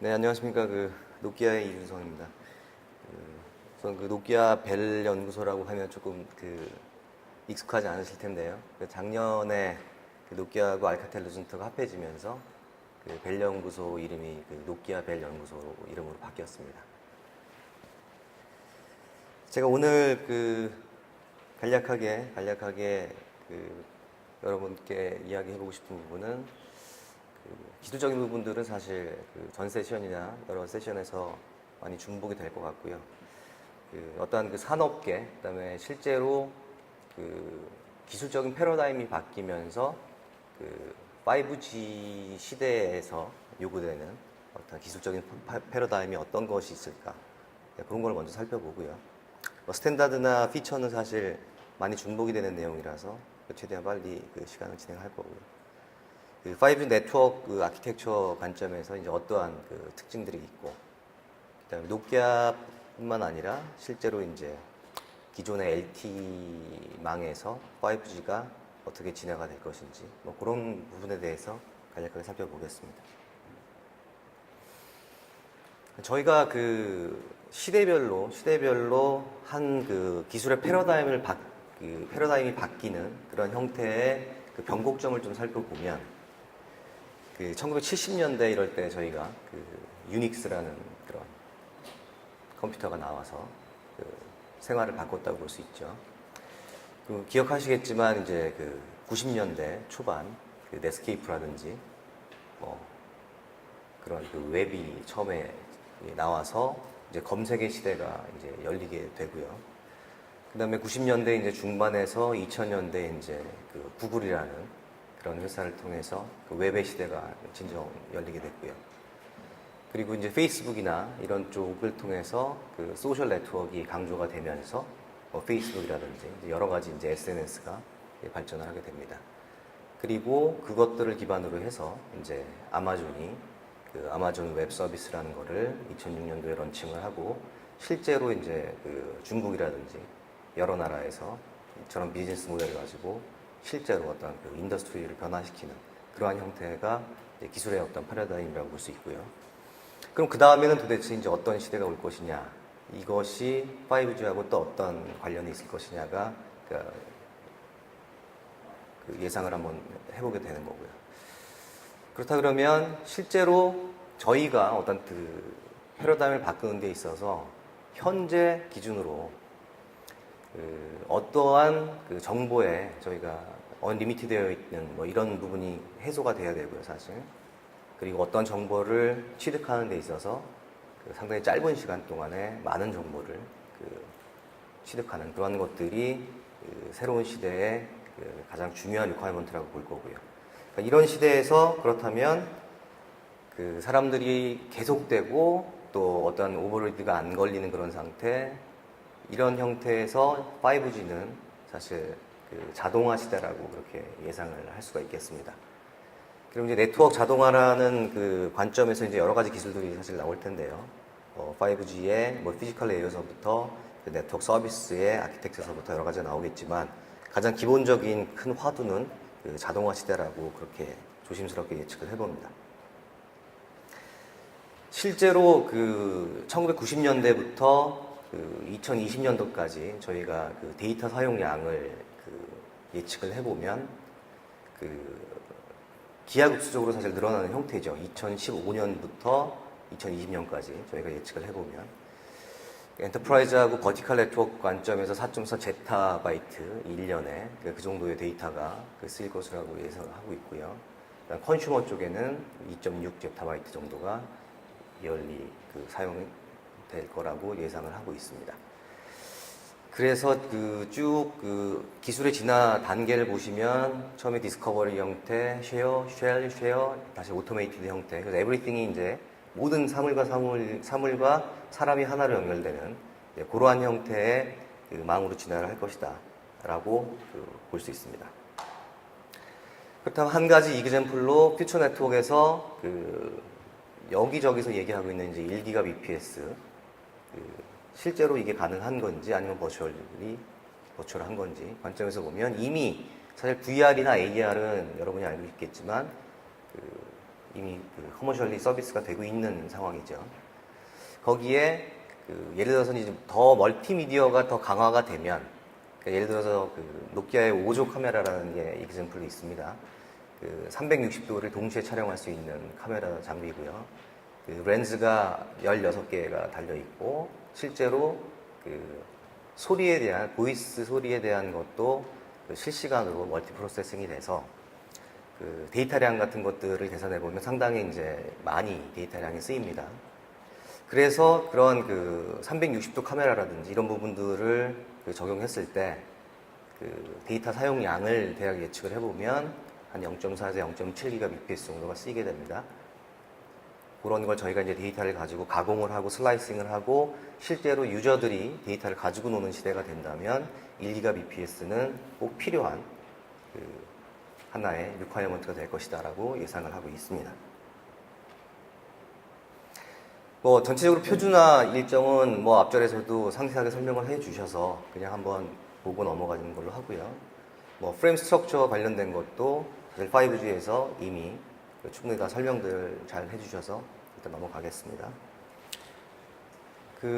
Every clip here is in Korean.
네, 안녕하십니까. 노키아의 이준성입니다. 우선 노키아 벨 연구소라고 하면 조금 익숙하지 않으실 텐데요. 작년에 노키아하고 알카텔 루전트가 합해지면서 벨 연구소 이름이 노키아 벨 연구소 이름으로 바뀌었습니다. 제가 오늘 간략하게 여러분께 이야기해보고 싶은 부분은 기술적인 부분들은 사실 전 세션이나 여러 세션에서 많이 중복이 될 것 같고요. 어떠한 산업계, 그다음에 실제로 기술적인 패러다임이 바뀌면서 5G 시대에서 요구되는 어떤 기술적인 패러다임이 어떤 것이 있을까, 그런 걸 먼저 살펴보고요. 스탠다드나 피처는 사실 많이 중복이 되는 내용이라서 최대한 빨리 시간을 진행할 거고요. 5G 네트워크 아키텍처 관점에서 이제 어떠한 특징들이 있고, 그다음에 노키아뿐만 아니라 실제로 이제 기존의 LT망에서 5G가 어떻게 진화가 될 것인지, 그런 부분에 대해서 간략하게 살펴보겠습니다. 저희가 시대별로 한 기술의 패러다임이 바뀌는 그런 형태의 변곡점을 좀 살펴보면, 1970년대 이럴 때 저희가 유닉스라는 그런 컴퓨터가 나와서 생활을 바꿨다고 볼 수 있죠. 기억하시겠지만 이제 90년대 초반 넷스케이프라든지 그런 웹이 처음에 나와서 이제 검색의 시대가 이제 열리게 되고요. 그다음에 90년대 이제 중반에서 2000년대 이제 구글이라는 그런 회사를 통해서 웹의 시대가 진정 열리게 됐고요. 그리고 이제 페이스북이나 이런 쪽을 통해서 소셜 네트워크가 강조가 되면서 페이스북이라든지 여러 가지 이제 SNS가 발전을 하게 됩니다. 그리고 그것들을 기반으로 해서 이제 아마존이 아마존 웹 서비스라는 거를 2006년도에 런칭을 하고, 실제로 이제 중국이라든지 여러 나라에서 저런 비즈니스 모델을 가지고 실제로 어떤 인더스트리를 변화시키는 그러한 형태가 기술의 어떤 패러다임이라고 볼 수 있고요. 그럼 그 다음에는 도대체 이제 어떤 시대가 올 것이냐, 이것이 5G하고 또 어떤 관련이 있을 것이냐가 예상을 한번 해보게 되는 거고요. 그렇다 그러면 실제로 저희가 어떤 패러다임을 바꾸는 데 있어서 현재 기준으로 어떠한 정보에 저희가 언리미티 되어 있는 이런 부분이 해소가 돼야 되고요, 사실. 그리고 어떤 정보를 취득하는 데 있어서 상당히 짧은 시간 동안에 많은 정보를 취득하는 그런 것들이 새로운 시대의 가장 중요한 리ኳ이먼트라고 볼 거고요. 그러니까 이런 시대에서 그렇다면 사람들이 계속되고 또 어떤 오버로드가 안 걸리는 그런 상태, 이런 형태에서 5G는 사실 자동화 시대라고 그렇게 예상을 할 수가 있겠습니다. 그럼 이제 네트워크 자동화라는 관점에서 이제 여러 가지 기술들이 사실 나올 텐데요. 5G의 피지컬 레이어서부터 네트워크 서비스의 아키텍처에서부터 여러 가지가 나오겠지만, 가장 기본적인 큰 화두는 자동화 시대라고 그렇게 조심스럽게 예측을 해봅니다. 실제로 1990년대부터 2020년도까지 저희가 데이터 사용량을 예측을 해보면 기하급수적으로 사실 늘어나는 형태죠. 2015년부터 2020년까지 저희가 예측을 해보면 엔터프라이즈하고 버티컬 네트워크 관점에서 4.4 제타바이트 1년에 그 정도의 데이터가 쓰일 것이라고 예상을 하고 있고요. 컨슈머 쪽에는 2.6 제타바이트 정도가 이얼리 사용될 거라고 예상을 하고 있습니다. 그래서 쭉 기술의 진화 단계를 보시면 처음에 디스커버리 형태, 쉐어, 다시 오토메이티드 형태, 그래서 에브리띵이 이제 모든 사물과 사람이 하나로 연결되는 그러한 형태의 망으로 진화를 할 것이다 라고 볼 수 있습니다. 그렇다면 한 가지 이그젠플로 퓨처 네트워크에서 여기저기서 얘기하고 있는 이제 1기가 bps, 실제로 이게 가능한 건지 아니면 버추얼한 건지 관점에서 보면, 이미 사실 VR이나 AR은 여러분이 알고 있겠지만 이미 커머셜리 서비스가 되고 있는 상황이죠. 거기에 예를 들어서 이제 더 멀티미디어가 더 강화가 되면, 그러니까 예를 들어서 노키아의 5조 카메라라는 게 example이 있습니다. 360도를 동시에 촬영할 수 있는 카메라 장비고요. 렌즈가 16개가 달려 있고, 실제로 소리에 대한, 보이스 소리에 대한 것도 실시간으로 멀티 프로세싱이 돼서 데이터량 같은 것들을 계산해 보면 상당히 이제 많이 데이터량이 쓰입니다. 그래서 그런 360도 카메라라든지 이런 부분들을 적용했을 때 데이터 사용량을 대략 예측을 해보면 한 0.4에서 0.7GBps 정도가 쓰이게 됩니다. 그런 걸 저희가 이제 데이터를 가지고 가공을 하고 슬라이싱을 하고 실제로 유저들이 데이터를 가지고 노는 시대가 된다면 1GBps는 꼭 필요한 하나의 리ኳ이어먼트가 될 것이다라고 예상을 하고 있습니다. 전체적으로 표준화 일정은 앞절에서도 상세하게 설명을 해 주셔서 그냥 한번 보고 넘어가는 걸로 하고요. 프레임 스트럭처 관련된 것도 사실 5G에서 이미 충분히 다 설명들 잘 해주셔서 일단 넘어가겠습니다.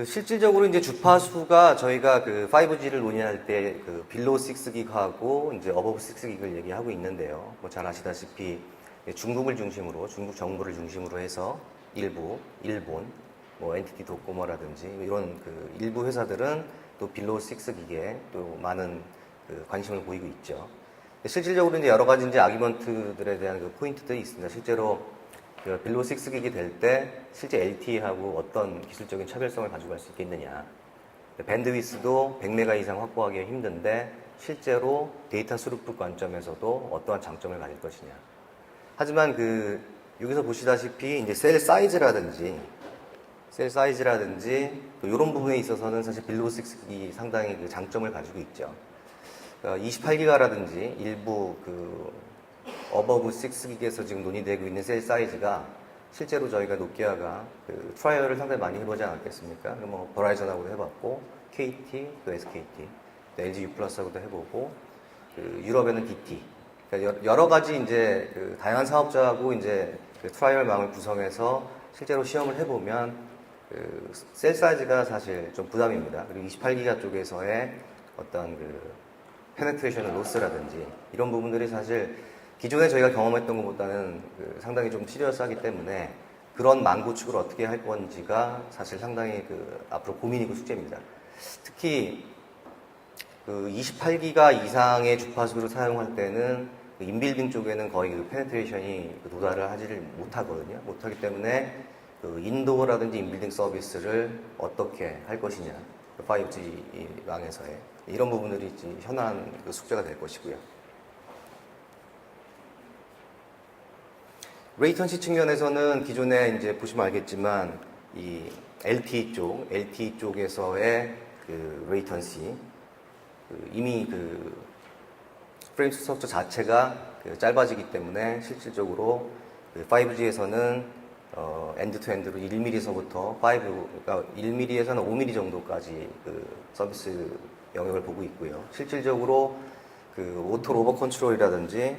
실질적으로 이제 주파수가 저희가 5G를 논의할 때 빌로우 6기가하고 이제 어버브 6기가를 얘기하고 있는데요. 잘 아시다시피 중국을 중심으로, 중국 정부를 중심으로 해서 일부, 일본, NTT 도코모라든지 이런 일부 회사들은 또 빌로우 6기가에 또 많은 관심을 보이고 있죠. 실질적으로 이제 여러 가지 이제 아기먼트들에 대한 포인트들이 있습니다. 실제로 빌로우 6기가 될 때 실제 LTE하고 어떤 기술적인 차별성을 가지고 갈 수 있겠느냐. 밴드위스도 100메가 이상 확보하기가 힘든데 실제로 데이터 스루풋 관점에서도 어떠한 장점을 가질 것이냐. 하지만 여기서 보시다시피 이제 셀 사이즈라든지 이런 부분에 있어서는 사실 빌로우 6이 상당히 장점을 가지고 있죠. 28기가라든지 일부 어버브 6기가에서 지금 논의되고 있는 셀 사이즈가 실제로 저희가 노키아가 트라이얼을 상당히 많이 해보지 않았겠습니까? 버라이전하고도 해봤고, KT, 또 SKT, 또 LG U+하고도 해보고, 유럽에는 DT. 그러니까 여러 가지 이제 다양한 사업자하고 이제 트라이얼망을 구성해서 실제로 시험을 해보면 셀 사이즈가 사실 좀 부담입니다. 그리고 28기가 쪽에서의 어떤 페네트레이션 로스라든지 이런 부분들이 사실 기존에 저희가 경험했던 것보다는 상당히 좀 시리어스하기 때문에 그런 망 구축을 어떻게 할 건지가 사실 상당히 앞으로 고민이고 숙제입니다. 특히 28기가 이상의 주파수를 사용할 때는 인빌딩 쪽에는 거의 페네트레이션이 도달을 하지를 못하거든요. 못하기 때문에 인도어라든지 인빌딩 서비스를 어떻게 할 것이냐, 5G 망에서의 이런 부분들이 현안 숙제가 될 것이고요. 레이턴시 측면에서는 기존에 이제 보시면 알겠지만 이 LTE 쪽에서의 레이턴시 이미 프레임 스트럭처 자체가 짧아지기 때문에 실질적으로 5G에서는 엔드 투 엔드로 1mm서부터 그러니까 1mm에서는 5mm 정도까지 서비스 영역을 보고 있고요. 실질적으로 오토 로버 컨트롤이라든지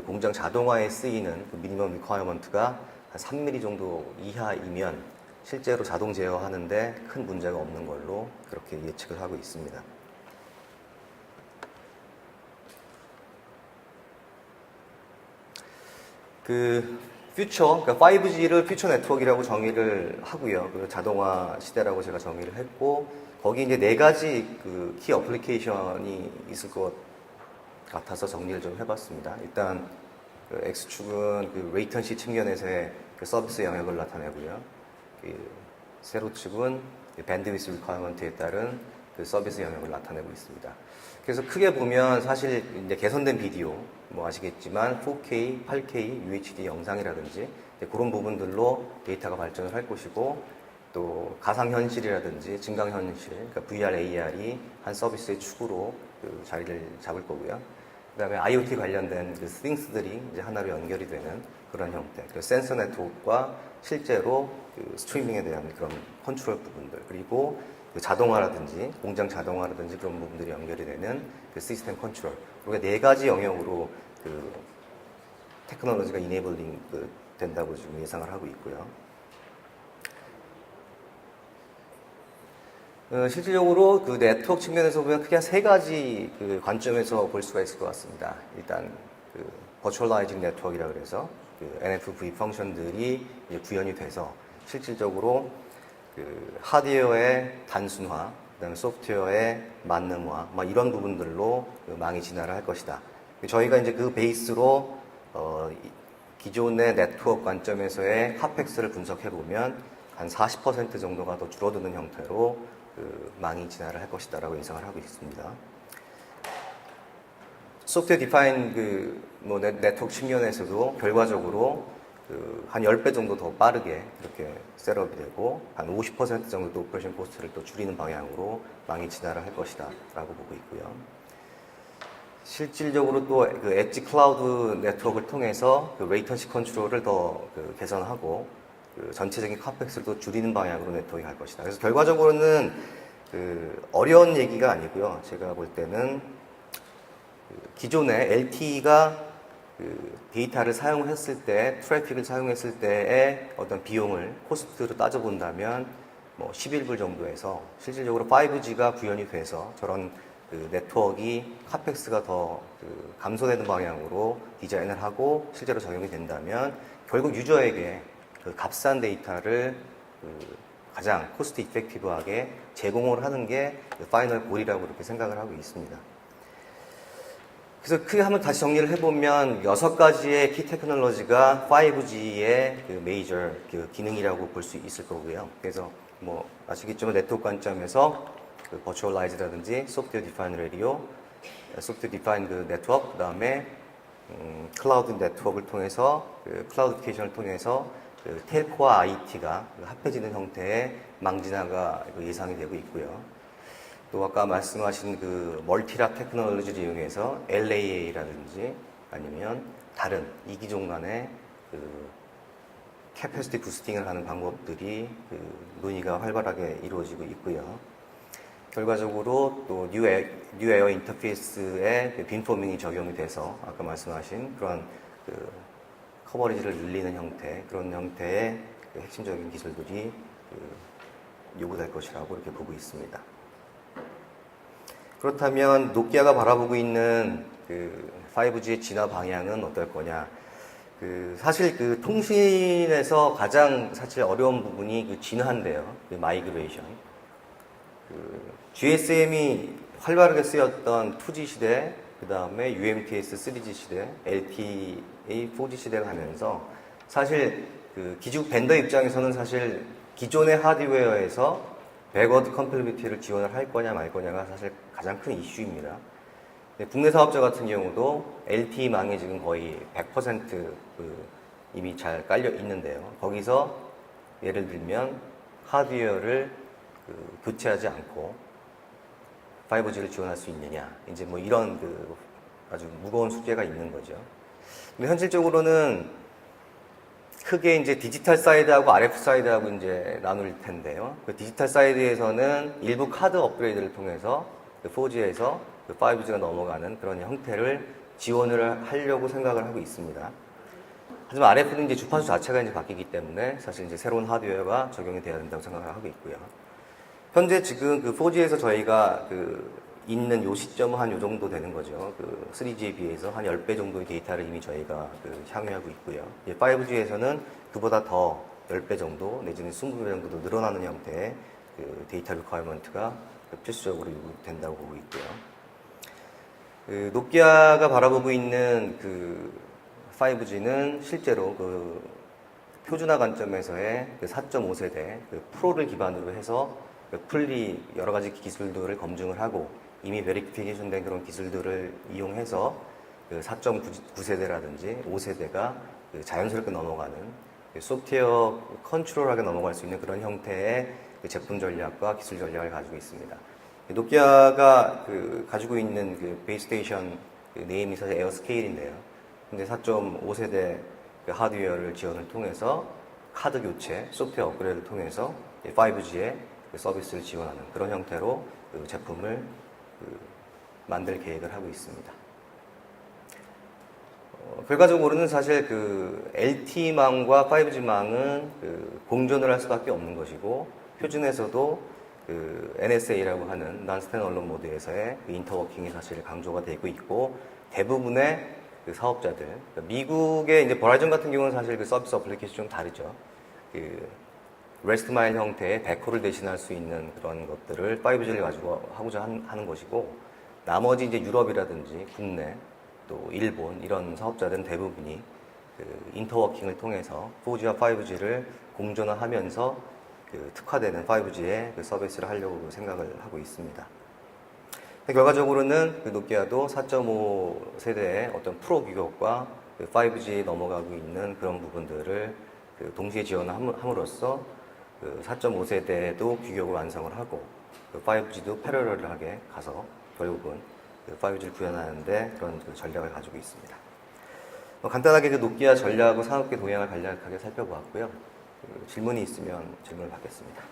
공장 자동화에 쓰이는 미니멈 리ኳ이어먼트가 한 3mm 정도 이하이면 실제로 자동 제어하는데 큰 문제가 없는 걸로 그렇게 예측을 하고 있습니다. 그러니까 5G를 퓨처 네트워크라고 정의를 하고요. 그리고 자동화 시대라고 제가 정의를 했고, 거기 이제 4가지 키 어플리케이션이 있을 것 같아서 정리를 좀 해봤습니다. 일단 X축은 레이턴시 측면에서의 서비스 영역을 나타내고요. 세로축은 밴드위스 리ኳ이어먼트에 따른 서비스 영역을 나타내고 있습니다. 그래서 크게 보면 사실 이제 개선된 비디오, 아시겠지만 4K, 8K, UHD 영상이라든지 그런 부분들로 데이터가 발전을 할 것이고, 또 가상현실이라든지 증강현실, 그러니까 VR, AR이 한 서비스의 축으로 자리를 잡을 거고요. 그 다음에 IoT 관련된 스팅스들이 이제 하나로 연결이 되는 그런 형태. 센서 네트워크와 실제로 스트리밍에 대한 그런 컨트롤 부분들, 그리고 자동화라든지 공장 자동화라든지 그런 부분들이 연결이 되는 시스템 컨트롤. 그리고 4가지 영역으로 테크놀로지가 이네이블링 된다고 지금 예상을 하고 있고요. 실질적으로 그 네트워크 측면에서 보면 크게 한 세 가지 그 관점에서 볼 수가 있을 것 같습니다. 일단 그 버추얼라이징 네트워크이라 그래서 그 NFV 펑션들이 이제 구현이 돼서 실질적으로 그 하드웨어의 단순화, 그다음에 소프트웨어의 만능화, 막 이런 부분들로 그 망이 진화를 할 것이다. 저희가 이제 그 베이스로 기존의 네트워크 관점에서의 핫팩스를 분석해 보면 한 40% 정도가 더 줄어드는 형태로 그 망이 진화를 할 것이다라고 예상을 하고 있습니다. 소프트웨어 디파인 뭐 네트워크 측면에서도 결과적으로 한 10배 정도 더 빠르게 이렇게 셋업이 되고 한 50% 정도 오퍼레이션 코스트를 또 줄이는 방향으로 망이 진화를 할 것이다 라고 보고 있고요. 실질적으로 또 그 엣지 클라우드 네트워크를 통해서 그 레이턴시 컨트롤을 더 개선하고 그 전체적인 카펙스를 또 줄이는 방향으로 네트워크가 갈 것이다. 그래서 결과적으로는 어려운 얘기가 아니고요. 제가 볼 때는 기존의 LTE가 데이터를 사용했을 때, 트래픽을 사용했을 때의 어떤 비용을 코스트로 따져본다면 뭐 11불 정도에서 실질적으로 5G가 구현이 돼서 저런 네트워크 카펙스가 더 감소되는 방향으로 디자인을 하고 실제로 적용이 된다면 결국 유저에게 값싼 데이터를 가장 코스트 이펙티브하게 제공을 하는 게 파이널 골이라고 이렇게 생각을 하고 있습니다. 그래서 크게 한번 다시 정리를 해보면 6가지의 키 테크놀로지가 5G의 메이저 기능이라고 볼 수 있을 거고요. 그래서 뭐 아시겠지만 네트워크 관점에서 버추얼라이즈라든지 소프트웨어 디파인 라디오, 소프트웨어 디파인 네트워크, 그 다음에 클라우드 네트워크를 통해서 클라우디피케이션을 통해서 텔코와 IT가 합해지는 형태의 망진화가 예상이 되고 있고요. 또 아까 말씀하신 멀티락 테크놀로지를 이용해서 LAA라든지 아니면 다른 이기종 간의 캐패시티 부스팅을 하는 방법들이 논의가 활발하게 이루어지고 있고요. 결과적으로 또 뉴 에어 인터페이스에 빈포밍이 적용이 돼서 아까 말씀하신 그런 커버리지를 늘리는 형태, 그런 형태의 핵심적인 기술들이 요구될 것이라고 이렇게 보고 있습니다. 그렇다면 노키아가 바라보고 있는 5G의 진화 방향은 어떨 거냐? 사실 통신에서 가장 사실 어려운 부분이 진화인데요. 마이그레이션. GSM이 활발하게 쓰였던 2G 시대, 그 다음에 UMTS 3G 시대, LTE 4G 시대가 가면서 사실 기죽 벤더 입장에서는 사실 기존의 하드웨어에서 백워드 컴패티빌리티를 지원을 할 거냐 말 거냐가 사실 가장 큰 이슈입니다. 국내 사업자 같은 경우도 LTE망이 지금 거의 100% 이미 잘 깔려 있는데요. 거기서 예를 들면 하드웨어를 교체하지 않고 5G를 지원할 수 있느냐, 이제 뭐 이런 아주 무거운 숙제가 있는 거죠. 근데 현실적으로는 크게 이제 디지털 사이드하고 RF 사이드하고 이제 나눌 텐데요. 디지털 사이드에서는 일부 카드 업그레이드를 통해서 4G에서 5G가 넘어가는 그런 형태를 지원을 하려고 생각을 하고 있습니다. 하지만 RF는 이제 주파수 자체가 이제 바뀌기 때문에 사실 이제 새로운 하드웨어가 적용이 돼야 된다고 생각을 하고 있고요. 현재 지금 4G에서 저희가 있는 요 시점은 한 요 정도 되는 거죠. 3G에 비해서 한 10배 정도의 데이터를 이미 저희가 향유하고 있고요. 5G에서는 그보다 더 10배 정도 내지는 20배 정도 더 늘어나는 형태의 데이터 리퀘어먼트가 필수적으로 요구된다고 보고 있고요. 노키아가 바라보고 있는 5G는 실제로 표준화 관점에서의 4.5세대 프로를 기반으로 해서 풀리 여러 가지 기술들을 검증을 하고 이미 베리피케이션 된 그런 기술들을 이용해서 4.9세대라든지 5세대가 자연스럽게 넘어가는 소프트웨어 컨트롤하게 넘어갈 수 있는 그런 형태의 제품 전략과 기술 전략을 가지고 있습니다. 노키아가 가지고 있는 베이스테이션 네임이 사실 에어스케일인데요. 근데 4.5세대 하드웨어를 지원을 통해서 카드 교체, 소프트웨어 업그레이드를 통해서 5G의 서비스를 지원하는 그런 형태로 제품을 만들 계획을 하고 있습니다. 결과적으로는 사실 그 LTE망과 5G망은 그 공존을 할 수밖에 없는 것이고, 표준에서도 그 NSA라고 하는 Non-Standalone 모드에서의 그 인터워킹이 사실 강조가 되고 있고, 대부분의 그 사업자들, 그러니까 미국의 이제 버라이즌 같은 경우는 사실 그 서비스 어플리케이션이 좀 다르죠. 그 레스트 마일 형태의 백호를 대신할 수 있는 그런 것들을 5G를 가지고 하고자 하는 것이고, 나머지 이제 유럽이라든지 국내 또 일본 이런 사업자들은 대부분이 그 인터워킹을 통해서 4G와 5G를 공존화하면서 그 특화되는 5G의 그 서비스를 하려고 생각을 하고 있습니다. 결과적으로는 그 노키아도 4.5 세대의 어떤 프로 규격과 그 5G 넘어가고 있는 그런 부분들을 그 동시에 지원함으로써 그 4.5 세대도 규격을 완성을 하고, 그 5G도 패러럴하게 가서 결국은 그 5G를 구현하는데 그런 그 전략을 가지고 있습니다. 간단하게 그 노키아 전략하고 산업계 동향을 간략하게 살펴보았고요. 그 질문이 있으면 질문을 받겠습니다.